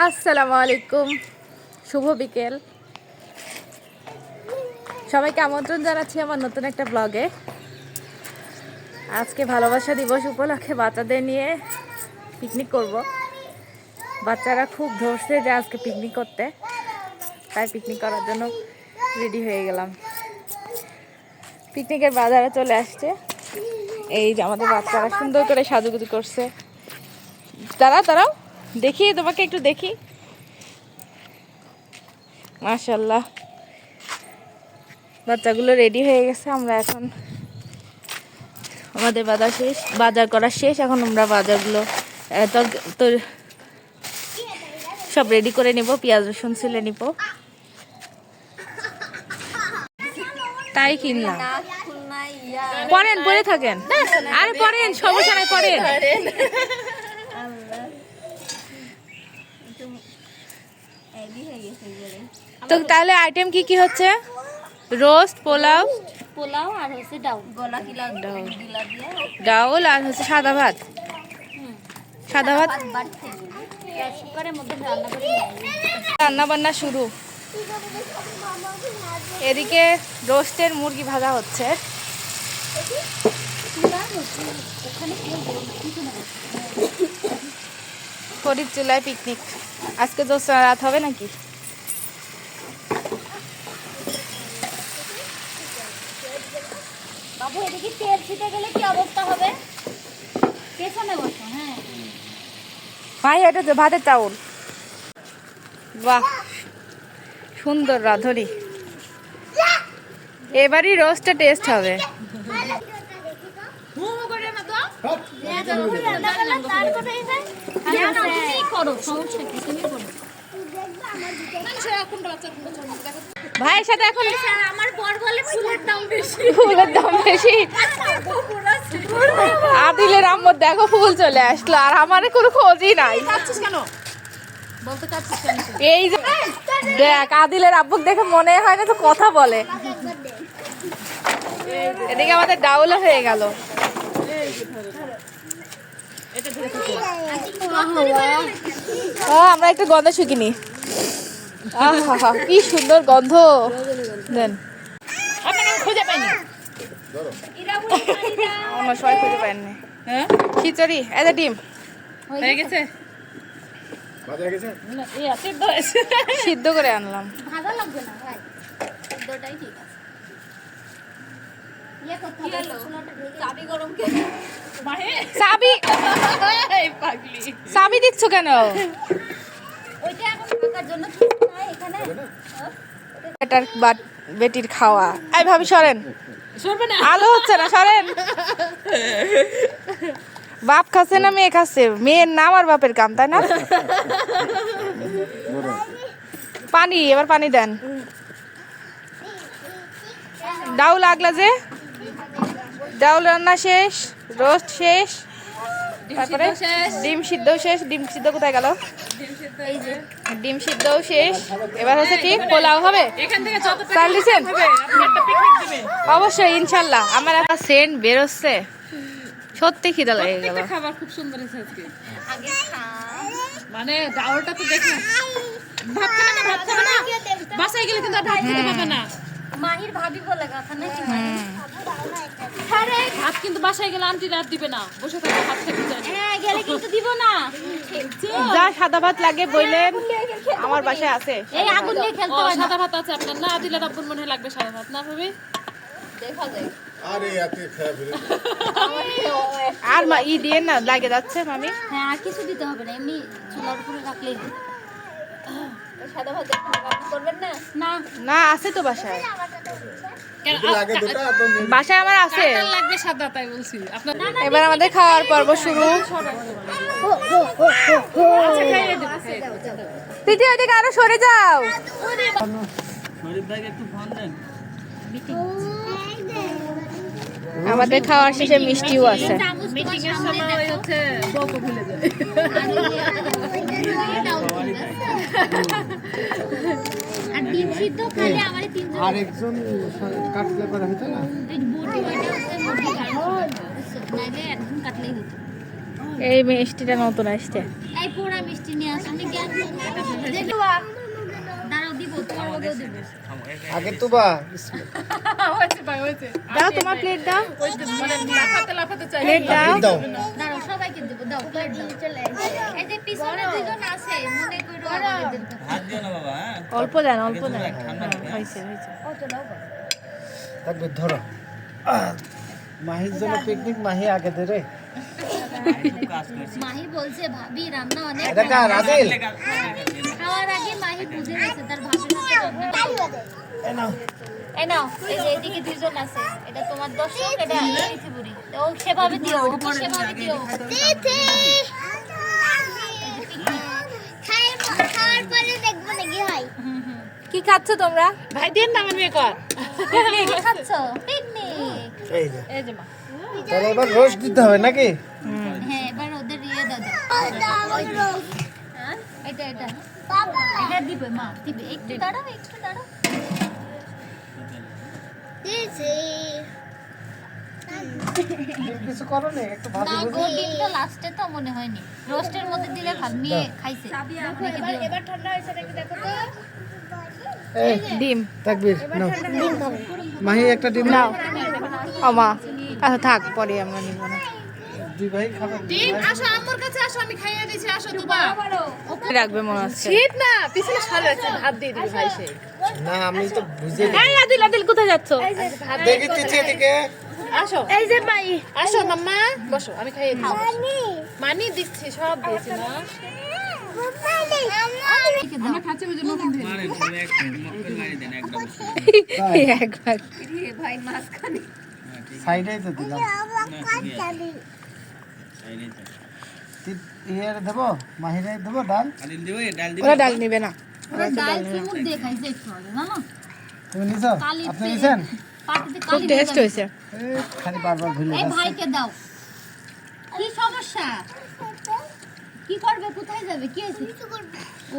আসসালামু আলাইকুম, শুভ বিকেল। সবাইকে আমন্ত্রণ জানাচ্ছি আমার নতুন একটা ব্লগে। আজকে ভালোবাসা দিবস উপলক্ষে বাচ্চাদের নিয়ে পিকনিক করব। বাচ্চারা খুব ধরছে যে আজকে পিকনিক করতে, তাই পিকনিক করার জন্য রেডি হয়ে গেলাম। পিকনিকের বাজারে চলে আসছে। এই যে আমাদের বাচ্চারা সুন্দর করে সাজুগুজু করছে। দাঁড়াও দেখি, তোমাকে একটু দেখি। মাশাআল্লাহ, বাচ্চাগুলো রেডি হয়ে গেছে। আমরা এখন আমাদের বাজার করা শেষ। এখন আমরা বাজারগুলো তো সব রেডি করে নিব, পেঁয়াজ রসুন ছিলে নিব, তাই কিনলাম। পরেন, পরে থাকেন, আরে পরেন, সমস্যা নাই, পরেন। তো তাহলে আইটেম কি কি হচ্ছে? রোস্ট, পোলাও আর হচ্ছে ডাউল আর হচ্ছে সাদা ভাত। রান্না বান্না শুরু। এদিকে রোস্টের মুরগি ভাজা হচ্ছে। খড়ির চুলায় পিকনিক। আজকে জ্যোৎস্না রাত হবে নাকি? বাবু এদিকে তেল ছিটে গেলে কি অবস্থা হবে? পেছনে বসো। হ্যাঁ ভাই, এটা তো ভাতের চাউল। বাহ, সুন্দর রাঁধুনি। এবারই রোস্টটা টেস্ট হবে। ভাইয়ের সাথে এখন আমার বর বলে ফুলের দাম বেশি। ফুলের দাম বেশি। আদিলের আম্মুর দেখো ফুল চলে আসলো, আর আমার কোনো খোঁজই নাই। এই যে দেখ, আদিলের আব্বুক দেখে মনে হয় না তো কথা বলে। এদিকে আমাদের ডাউলও হয়ে গেল। আমরা একটু গন্ধ শুকিনি। কি সুন্দর গন্ধ। দেন, খুঁজে পাইনি, অন্য সবাই খুঁজে পাইনি। খিচুড়ি, এই যে ডিম হয়ে গেছে, সিদ্ধ করে আনলাম। ভালো লাগবে না ভাই, সিদ্ধটাই ঠিক আছে। চাবি দিচ্ছ কেন? বেটির খাওয়া। এই ভাবি সরেন, আলো হচ্ছে না, সরেন। বাপ খাচ্ছে না মেয়ে খাচ্ছে? মেয়ের নাম আর বাপের কাম, তাই না? পানি, এবার পানি দেন। ডাউল আগলা যে, ডাউল রান্না শেষ, রোস্ট শেষ, তারপরে ডিম সিদ্ধ শেষ। ডিম সিদ্ধ কোথায় গেল? ডিম সিদ্ধও শেষ। এবার হচ্ছে কি, পোলাও হবে। চাল দিছেন? অবশ্যই, ইনশাল্লাহ। আমার একটা সেন্ট বেরোচ্ছে, সত্যি খিদা লেগে গেল। খাবার খুব সুন্দর হয়েছে আজকে। মানে ডাউলটা তো দেখলাম, ভাত খাবে না, ভাত খাবে না, বাসায় গেলে কিন্তু আর ভাত খেতে পাবে না। মাহির ভাবি বলে কথা নাকি? ভাত কিন্তু বাসায় গেলে আন্টি রাত দিবে না, বসে থাকবে, ভাত খেতে চাই। হ্যাঁ, গেলে কিন্তু দিব না। যা সাদা ভাত লাগে বইলেন, আমার বাসায় আছে। এই আগুন নিয়ে খেলতে হয় না। সাদা ভাত আছে আপনার? না, দিলে রাব্বুর মনে লাগবে সাদা ভাত, না ভাবি? দেখা যায়। আরে এত খারাপ হলো। আর মা ই দিয়ে না, লাগে যাচ্ছে মামি। হ্যাঁ, আর কিছু দিতে হবে না, এমনি চুলার উপরে রাখলেই হবে। সাদা ভাত করবেন না? না না, আছে তো বাসায়। লাগে দুটো তো বাসায় আমার আছে। লাগবে সাদা, তাই বলছি আপনার। এবার আমাদের খাওয়ার পর্ব শুরু। দিদি, ওইদিকে আরো সরে যাও। আমাদের খাওয়ার শেষে মিষ্টিও আছে। মিটিং এর সময় হচ্ছে বউকে ভুলে যায়। আর ডিম সিদ্ধ খালি আমারে তিনজন। আরেকজন কাটলে করা হতো না। এই বডি ওইটা হচ্ছে মুরগি গান। নাইলে একদম কাটলেই হতো। এই মিষ্টিটা নতুন আসছে। এই পোড়া মিষ্টি নিয়ে আসুন জ্ঞান দেখো দাঁড়াও দিব তোমার ওকেও দিব আগে তো বা হয়েছে ভাই হয়েছে দাও তোমার প্লেট দাও, ওই তো মানে লাফাতে লাফাতে চাই প্লেট দাও। দাও দাঁড়াও সবাইকে দিব দাও প্লেট দাও এই যে পিছনে দুজন আছে মনে করো আমাদের অল্প দেন, অল্প দেন। হয়েছে হয়েছে। থাকবে ধরো মাহির জন্য পিকনিক মাহি আগে দে রে মাহি বলছে ভাবি রান্না অনেক এটা কার আদিল খাওয়ার আগে মাহি বুঝে গেছে তার ভাবির হাতে রান্না এই নাও এই নাও এই যে এদিকে দুজন আছে এটা তোমার দর্শক এটা পৃথিবী তো ও সেভাবে দিও ওকে সেভাবে দিও খাওয়ার পরে দেখবো নাকি হয় কি খাচ্ছ তোমরা? ভাই দেন না আমার মেয়ে কর কি খাচ্ছ পিকনিক এই যে এই যে মা তাহলে এবার রোস্ট দিতে হবে নাকি হ্যাঁ এবার ওদের ইয়ে দাও এটা এটা এটা দিবে মা দিবে একটু দাঁড়াও কিছু করো না একটু ভাবি না গো ডিমটা লাস্টে তো মনে হয়নি রোস্টের মধ্যে দিলে ভাত নিয়ে খাইছে এবার ঠান্ডা হয়েছে নাকি দেখো তো এই ডিম তাকবীর নাও মাহি একটা ডিম নাও। আমা আচ্ছা থাক, পরে আমরা নিব না। দুই ভাই খাবেন ডিম আসো আম্মুর কাছে আসো আমি খাইয়ে দিছি আসো দুবা রাখবে মনে হচ্ছে। শীত না পিছনে সরে আছে ভাত দিয়ে দিবি ভাই সেই না আমি তো বুঝে এই আদিল, আদিল কোথায় যাচ্ছ? দেখি তিথি এদিকে আসো এই যে ভাই, আসো মাম্মা বসো আমি খাইয়ে দিচ্ছি মানি দিচ্ছি সব দিয়েছি না আমরা খাচ্ছি ওই জন্য নতুন দিয়ে একবার সাইডেই তো দিলাম ইয়ার দেবো মাহিরে দেবো ডাল ওরা ডাল নিবে না। ওরা ডাল চুমুক দিয়ে খাইছে একটু আগে জানো তুমি নিছো কালি আপনি নিছেন পাটিতে খুব কালি টেস্ট হয়েছে। এই খালি বারবার ভুলে এই যাচ্ছে ভাইকে দাও কি সমস্যা কি করবে কোথায় যাবে কি হয়েছে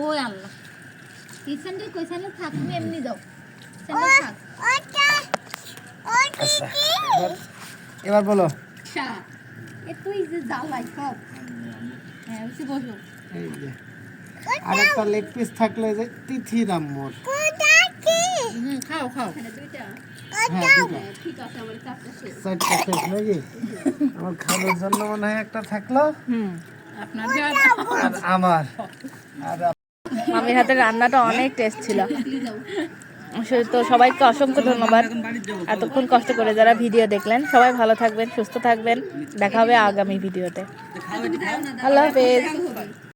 ওই আল্লাহ এই স্যান্ডেল কই স্যান্ডেল থাক তুমি এমনি দাও স্যান্ডেল থাক আচ্ছা এবার বলো এ তুই যে জ্বালাই সব হ্যাঁ উঠে বসো এই যে আরেকটা লেগ পিস থাকলে যে তিথি রামমোর খাও খাও হ্যাঁ ঠিক আছে আমার চারটা শেষ নাকি আমার খাওয়ার জন্য মনে হয় একটা থাকলো আপনার আর আমার আর মামির হাতের রান্নাটা অনেক টেস্ট ছিল। আসলে তো সবাইকে অসংখ্য ধন্যবাদ এতক্ষণ কষ্ট করে যারা ভিডিও দেখলেন। সবাই ভালো থাকবেন, সুস্থ থাকবেন, দেখা হবে আগামী ভিডিওতে। আল্লাহ হাফেজ।